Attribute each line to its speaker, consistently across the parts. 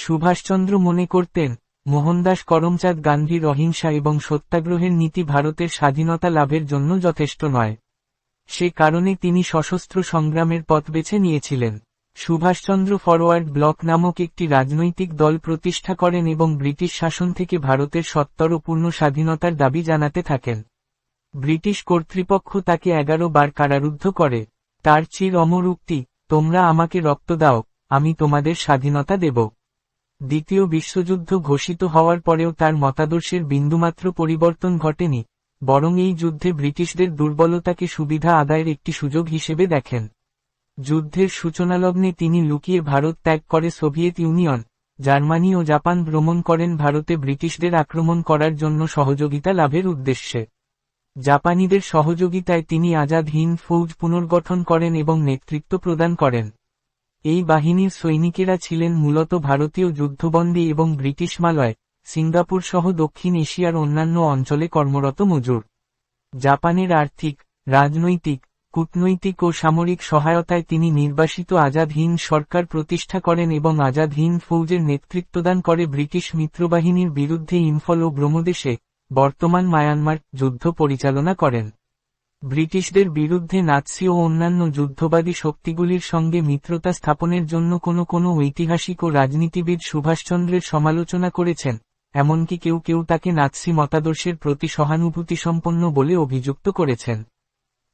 Speaker 1: সুভাষচন্দ্র মনে করতেন, মোহনদাস করমচাঁদ গান্ধীর অহিংসা এবং সত্যাগ্রহের নীতি ভারতের স্বাধীনতা লাভের জন্য যথেষ্ট নয়। সে কারণে তিনি সশস্ত্র সংগ্রামের পথ বেছে নিয়েছিলেন। সুভাষচন্দ্র ফরওয়ার্ড ব্লক নামক একটি রাজনৈতিক দল প্রতিষ্ঠা করেন এবং ব্রিটিশ শাসন থেকে ভারতের সত্তর ও পূর্ণ স্বাধীনতার দাবি জানাতে থাকেন। ব্রিটিশ কর্তৃপক্ষ তাকে 11 বার কারারুদ্ধ করে। তার চির অমর উক্তি, তোমরা আমাকে রক্ত দাও, আমি তোমাদের স্বাধীনতা দেব। দ্বিতীয় বিশ্বযুদ্ধ ঘোষিত হওয়ার পরেও তার মতাদর্শের বিন্দুমাত্র পরিবর্তন ঘটেনি, বরং এই যুদ্ধে ব্রিটিশদের দুর্বলতাকে সুবিধা আদায়ের একটি সুযোগ হিসেবে দেখেন। যুদ্ধের সূচনালগ্নে তিনি লুকিয়ে ভারত ত্যাগ করে সোভিয়েত ইউনিয়ন, জার্মানি ও জাপান ভ্রমণ করেন ভারতে ব্রিটিশদের আক্রমণ করার জন্য সহযোগিতা লাভের উদ্দেশ্যে। জাপানিদের সহযোগিতায় তিনি আজাদ হিন্দ ফৌজ পুনর্গঠন করেন এবং নেতৃত্ব প্রদান করেন। এই বাহিনীর সৈনিকেরা ছিলেন মূলত ভারতীয় যুদ্ধবন্দী এবং ব্রিটিশ মালয়, সিঙ্গাপুর সহ দক্ষিণ এশিয়ার অন্যান্য অঞ্চলে কর্মরত মজুর। জাপানের আর্থিক, রাজনৈতিক, কূটনৈতিক ও সামরিক সহায়তায় তিনি নির্বাসিত আজাদ হিন্দ সরকার প্রতিষ্ঠা করেন এবং আজাদ হিন্দ ফৌজের নেতৃত্বদান করে ব্রিটিশ মিত্রবাহিনীর বিরুদ্ধে ইম্ফল ও ব্রহ্মদেশে, বর্তমান মায়ানমার, যুদ্ধ পরিচালনা করেন। ব্রিটিশদের বিরুদ্ধে নাৎসি ও অন্যান্য যুদ্ধবাদী শক্তিগুলির সঙ্গে মিত্রতা স্থাপনের জন্য কোনো ঐতিহাসিক ও রাজনীতিবিদ সুভাষচন্দ্রের সমালোচনা করেছেন, এমনকি কেউ কেউ তাকে নাৎসি মতাদর্শের প্রতি সহানুভূতিসম্পন্ন বলে অভিযুক্ত করেছেন।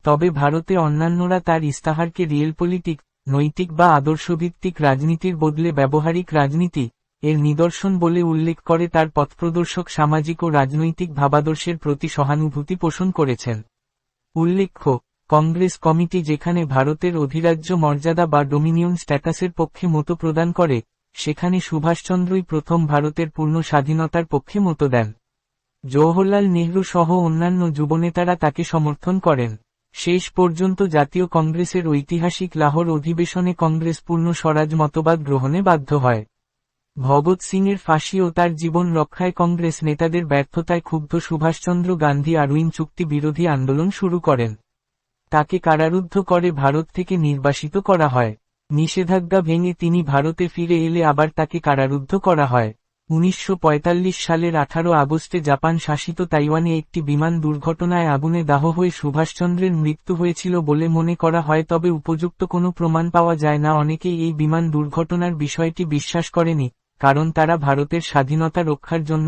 Speaker 1: তবে ভারতে অন্যান্যরা তার ইস্তাহারকে রিয়েলপলিটিক, নৈতিক বা আদর্শভিত্তিক রাজনীতির বদলে ব্যবহারিক রাজনীতি এর নিদর্শন বলে উল্লেখ করে তার পথপ্রদর্শক সামাজিক ও রাজনৈতিক ভাবাদর্শের প্রতি সহানুভূতি পোষণ করেছেন। উল্লেখ্য, কংগ্রেস কমিটি যেখানে ভারতের অধিরাজ্য মর্যাদা বা ডোমিনিয়ন স্ট্যাটাসের পক্ষে মত প্রদান করে, সেখানে সুভাষচন্দ্রই প্রথম ভারতের পূর্ণ স্বাধীনতার পক্ষে মত দেন। জওহরলাল নেহরু সহ অন্যান্য যুবনেতারা তাকে সমর্থন করেন। শেষ পর্যন্ত জাতীয় কংগ্রেসের ঐতিহাসিক লাহোর অধিবেশনে কংগ্রেস পূর্ণ স্বরাজ মতবাদ গ্রহণে বাধ্য হয়। ভগৎ সিংয়ের ফাঁসি ও তার জীবন রক্ষায় কংগ্রেস নেতাদের ব্যর্থতায় ক্ষুব্ধ সুভাষচন্দ্র গান্ধী আরউইন চুক্তি বিরোধী আন্দোলন শুরু করেন। তাকে কারারুদ্ধ করে ভারত থেকে নির্বাসিত করা হয়। নিষেধাজ্ঞা ভেঙে তিনি ভারতে ফিরে এলে আবার তাকে কারারুদ্ধ করা হয়। 1945 সালের 18 আগস্টে জাপান শাসিত তাইওয়ানে একটি বিমান দুর্ঘটনায় আগুনে দাহ হয়ে সুভাষচন্দ্রের মৃত্যু হয়েছিল বলে মনে করা হয়, তবে উপযুক্ত কোনো প্রমাণ পাওয়া যায় না। অনেকেই এই বিমান দুর্ঘটনার বিষয়টি বিশ্বাস করেনি, কারণ তারা ভারতের স্বাধীনতা রক্ষার জন্য